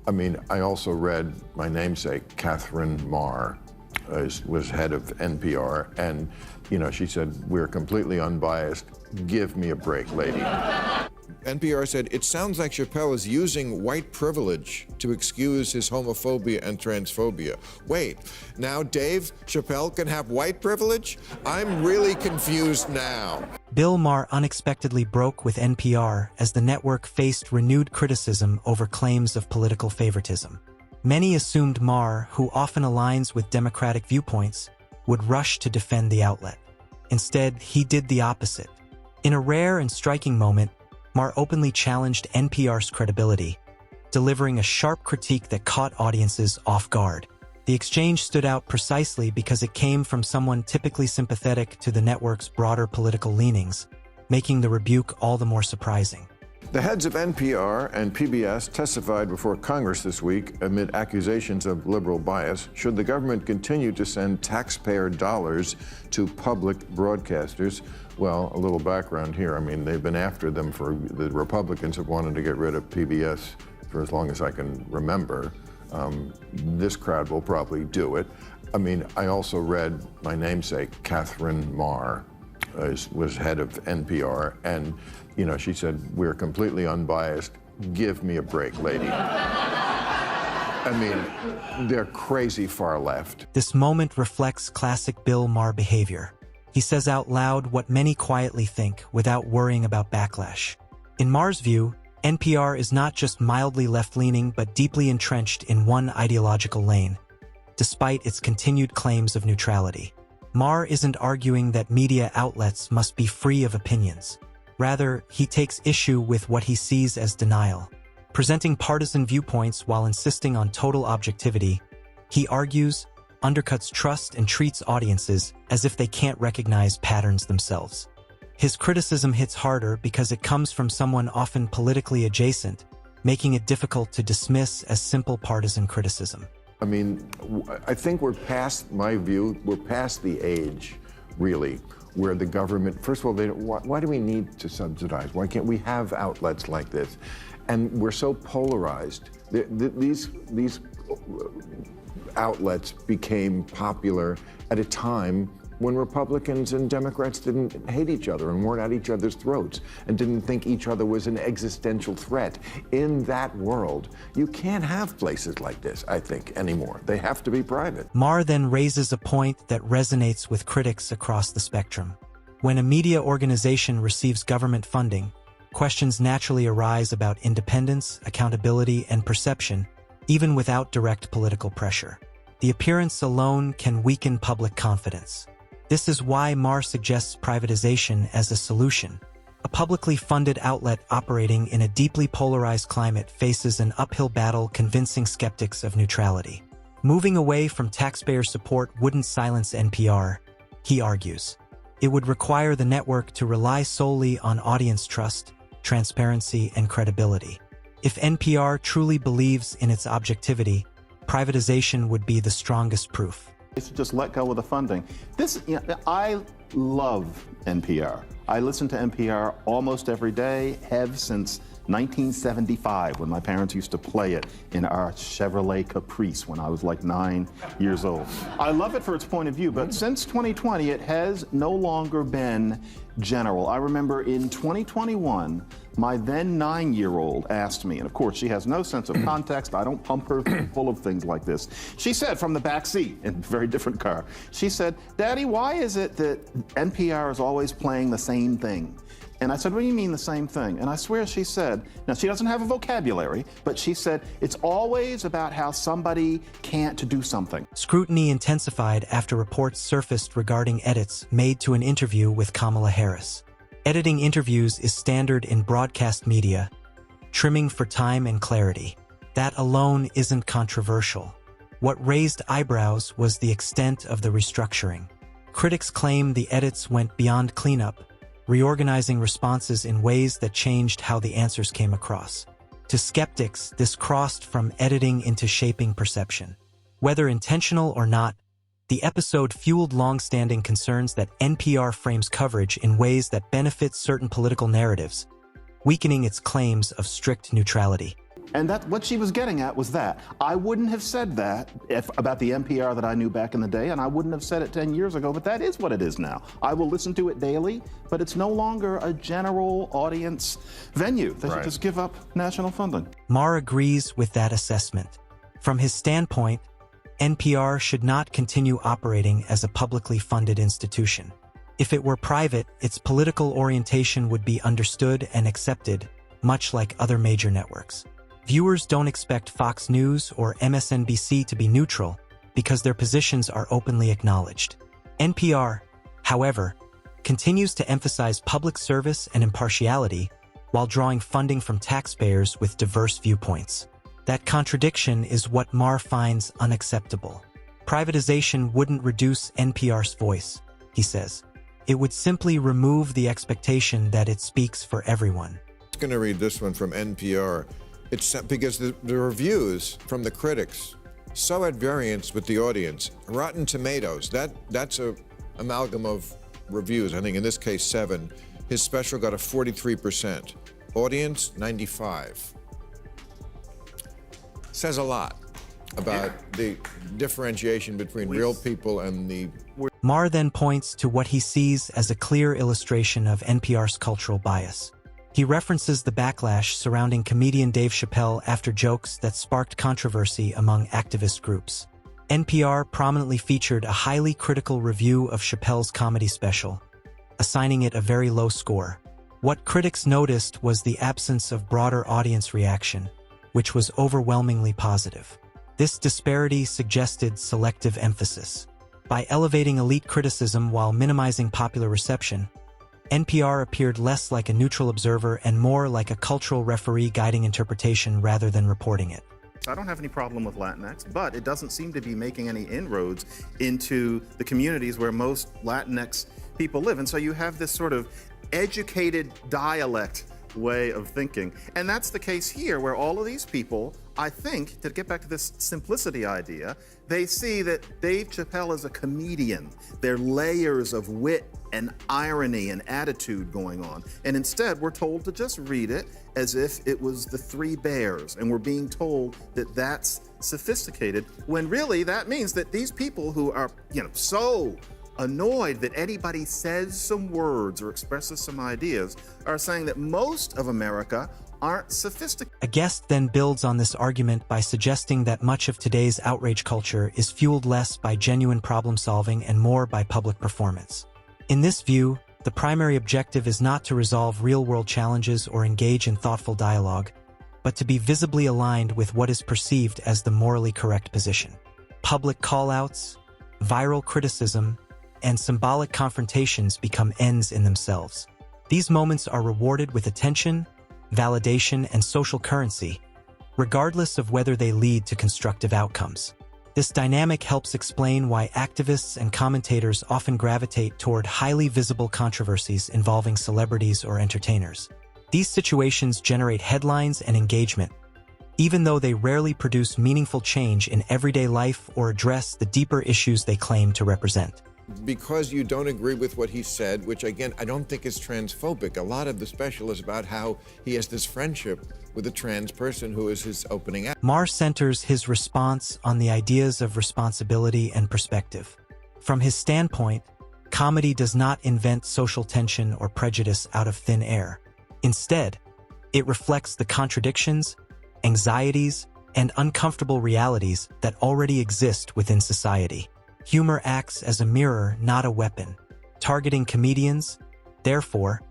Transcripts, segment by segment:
I mean, I also read my namesake, Catherine Maher, was head of NPR, and, she said, "We're completely unbiased. Give me a break, lady." NPR said, "It sounds like Chappelle is using white privilege to excuse his homophobia and transphobia." Wait, now Dave Chappelle can have white privilege? I'm really confused now. Bill Maher unexpectedly broke with NPR as the network faced renewed criticism over claims of political favoritism. Many assumed Maher, who often aligns with Democratic viewpoints, would rush to defend the outlet. Instead, he did the opposite. In a rare and striking moment, Maher openly challenged NPR's credibility, delivering a sharp critique that caught audiences off guard. The exchange stood out precisely because it came from someone typically sympathetic to the network's broader political leanings, making the rebuke all the more surprising. The heads of NPR and PBS testified before Congress this week amid accusations of liberal bias. Should the government continue to send taxpayer dollars to public broadcasters? Well, a little background here. I mean, they've been after them the Republicans have wanted to get rid of PBS for as long as I can remember. This crowd will probably do it. I mean, I also read my namesake, Catherine Maher, was head of NPR, and, she said, "We're completely unbiased. Give me a break, lady." I mean, they're crazy far left. This moment reflects classic Bill Maher behavior. He says out loud what many quietly think without worrying about backlash. In Maher's view, NPR is not just mildly left-leaning but deeply entrenched in one ideological lane, despite its continued claims of neutrality. Maher isn't arguing that media outlets must be free of opinions. Rather, he takes issue with what he sees as denial. Presenting partisan viewpoints while insisting on total objectivity, he argues, undercuts trust and treats audiences as if they can't recognize patterns themselves. His criticism hits harder because it comes from someone often politically adjacent, making it difficult to dismiss as simple partisan criticism. I mean, I think we're past the age, really, where the government, first of all, why do we need to subsidize? Why can't we have outlets like this? And we're so polarized. These outlets became popular at a time when Republicans and Democrats didn't hate each other and weren't at each other's throats and didn't think each other was an existential threat. In that world, you can't have places like this, I think, anymore. They have to be private. Maher then raises a point that resonates with critics across the spectrum. When a media organization receives government funding, questions naturally arise about independence, accountability, and perception, even without direct political pressure. The appearance alone can weaken public confidence. This is why Maher suggests privatization as a solution. A publicly funded outlet operating in a deeply polarized climate faces an uphill battle convincing skeptics of neutrality. Moving away from taxpayer support wouldn't silence NPR, he argues. It would require the network to rely solely on audience trust, transparency, and credibility. If NPR truly believes in its objectivity, privatization would be the strongest proof. They should just let go of the funding. I love NPR. I listen to NPR almost every day, have since 1975, when my parents used to play it in our Chevrolet Caprice when I was like 9 years old. I love it for its point of view, but since 2020, it has no longer been general. I remember in 2021, my then 9-year-old asked me, and of course she has no sense of context, I don't pump her full of things like this. She said from the back seat, in a very different car, she said, "Daddy, why is it that NPR is always playing the same thing?" And I said, "What do you mean the same thing?" And I swear she said, now she doesn't have a vocabulary, but she said, "It's always about how somebody can't do something." Scrutiny intensified after reports surfaced regarding edits made to an interview with Kamala Harris. Editing interviews is standard in broadcast media, trimming for time and clarity. That alone isn't controversial. What raised eyebrows was the extent of the restructuring. Critics claim the edits went beyond cleanup, reorganizing responses in ways that changed how the answers came across. To skeptics, this crossed from editing into shaping perception. Whether intentional or not, the episode fueled long-standing concerns that NPR frames coverage in ways that benefit certain political narratives, weakening its claims of strict neutrality. And that what she was getting at was that. I wouldn't have said that about the NPR that I knew back in the day, and I wouldn't have said it 10 years ago, but that is what it is now. I will listen to it daily, but it's no longer a general audience venue. They should just give up national funding. Maher agrees with that assessment. From his standpoint, NPR should not continue operating as a publicly funded institution. If it were private, its political orientation would be understood and accepted, much like other major networks. Viewers don't expect Fox News or MSNBC to be neutral because their positions are openly acknowledged. NPR, however, continues to emphasize public service and impartiality while drawing funding from taxpayers with diverse viewpoints. That contradiction is what Maher finds unacceptable. Privatization wouldn't reduce NPR's voice, he says. It would simply remove the expectation that it speaks for everyone. I'm going to read this one from NPR. It's because the reviews from the critics so at variance with the audience. Rotten Tomatoes, that's a amalgam of reviews. I think in this case 7. His special got a 43%. Audience 95. Says a lot about the differentiation between real people and the... Maher then points to what he sees as a clear illustration of NPR's cultural bias. He references the backlash surrounding comedian Dave Chappelle after jokes that sparked controversy among activist groups. NPR prominently featured a highly critical review of Chappelle's comedy special, assigning it a very low score. What critics noticed was the absence of broader audience reaction, which was overwhelmingly positive. This disparity suggested selective emphasis. By elevating elite criticism while minimizing popular reception, NPR appeared less like a neutral observer and more like a cultural referee guiding interpretation rather than reporting it. I don't have any problem with Latinx, but it doesn't seem to be making any inroads into the communities where most Latinx people live. And so you have this sort of educated dialect way of thinking. And that's the case here, where all of these people, I think, to get back to this simplicity idea, they see that Dave Chappelle is a comedian. There are layers of wit and irony and attitude going on. And instead, we're told to just read it as if it was the Three Bears, and we're being told that that's sophisticated, when really that means that these people who are, so annoyed that anybody says some words or expresses some ideas are saying that most of America aren't sophisticated. A guest then builds on this argument by suggesting that much of today's outrage culture is fueled less by genuine problem-solving and more by public performance. In this view, the primary objective is not to resolve real-world challenges or engage in thoughtful dialogue, but to be visibly aligned with what is perceived as the morally correct position. Public call-outs, viral criticism, and symbolic confrontations become ends in themselves. These moments are rewarded with attention, validation, and social currency, regardless of whether they lead to constructive outcomes. This dynamic helps explain why activists and commentators often gravitate toward highly visible controversies involving celebrities or entertainers. These situations generate headlines and engagement, even though they rarely produce meaningful change in everyday life or address the deeper issues they claim to represent. Because you don't agree with what he said, which again, I don't think is transphobic. A lot of the special is about how he has this friendship with a trans person who is his opening act. Maher centers his response on the ideas of responsibility and perspective. From his standpoint, comedy does not invent social tension or prejudice out of thin air. Instead, it reflects the contradictions, anxieties, and uncomfortable realities that already exist within society. Humor acts as a mirror, not a weapon. Targeting comedians, therefore,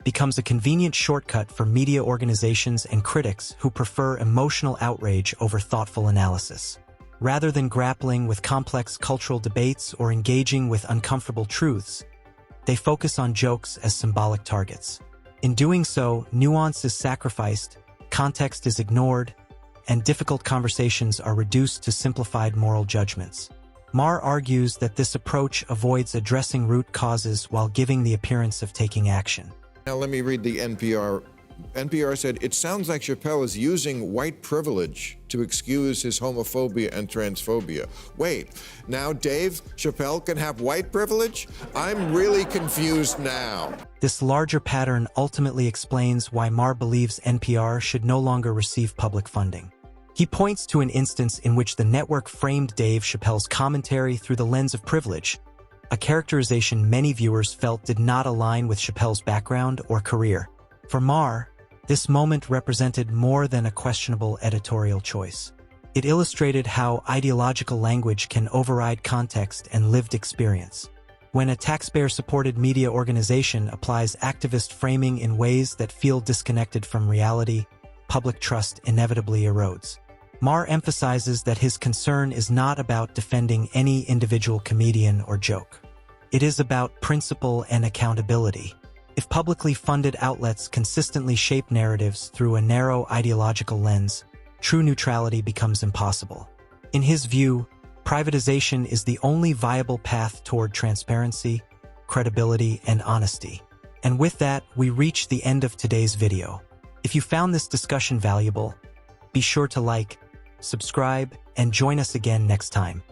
becomes a convenient shortcut for media organizations and critics who prefer emotional outrage over thoughtful analysis. Rather than grappling with complex cultural debates or engaging with uncomfortable truths, they focus on jokes as symbolic targets. In doing so, nuance is sacrificed, context is ignored, and difficult conversations are reduced to simplified moral judgments. Maher argues that this approach avoids addressing root causes while giving the appearance of taking action. Now let me read the NPR. NPR said, "It sounds like Chappelle is using white privilege to to excuse his homophobia and transphobia. Wait, now Dave Chappelle can have white privilege? I'm really confused now. This larger pattern ultimately explains why Maher believes NPR should no longer receive public funding. He points to an instance in which the network framed Dave Chappelle's commentary through the lens of privilege, a characterization many viewers felt did not align with Chappelle's background or career. For Maher, this moment represented more than a questionable editorial choice. It illustrated how ideological language can override context and lived experience. When a taxpayer-supported media organization applies activist framing in ways that feel disconnected from reality, public trust inevitably erodes. Maher emphasizes that his concern is not about defending any individual comedian or joke. It is about principle and accountability. If publicly funded outlets consistently shape narratives through a narrow ideological lens, true neutrality becomes impossible. In his view, privatization is the only viable path toward transparency, credibility, and honesty. And with that, we reach the end of today's video. If you found this discussion valuable, be sure to like, subscribe, and join us again next time.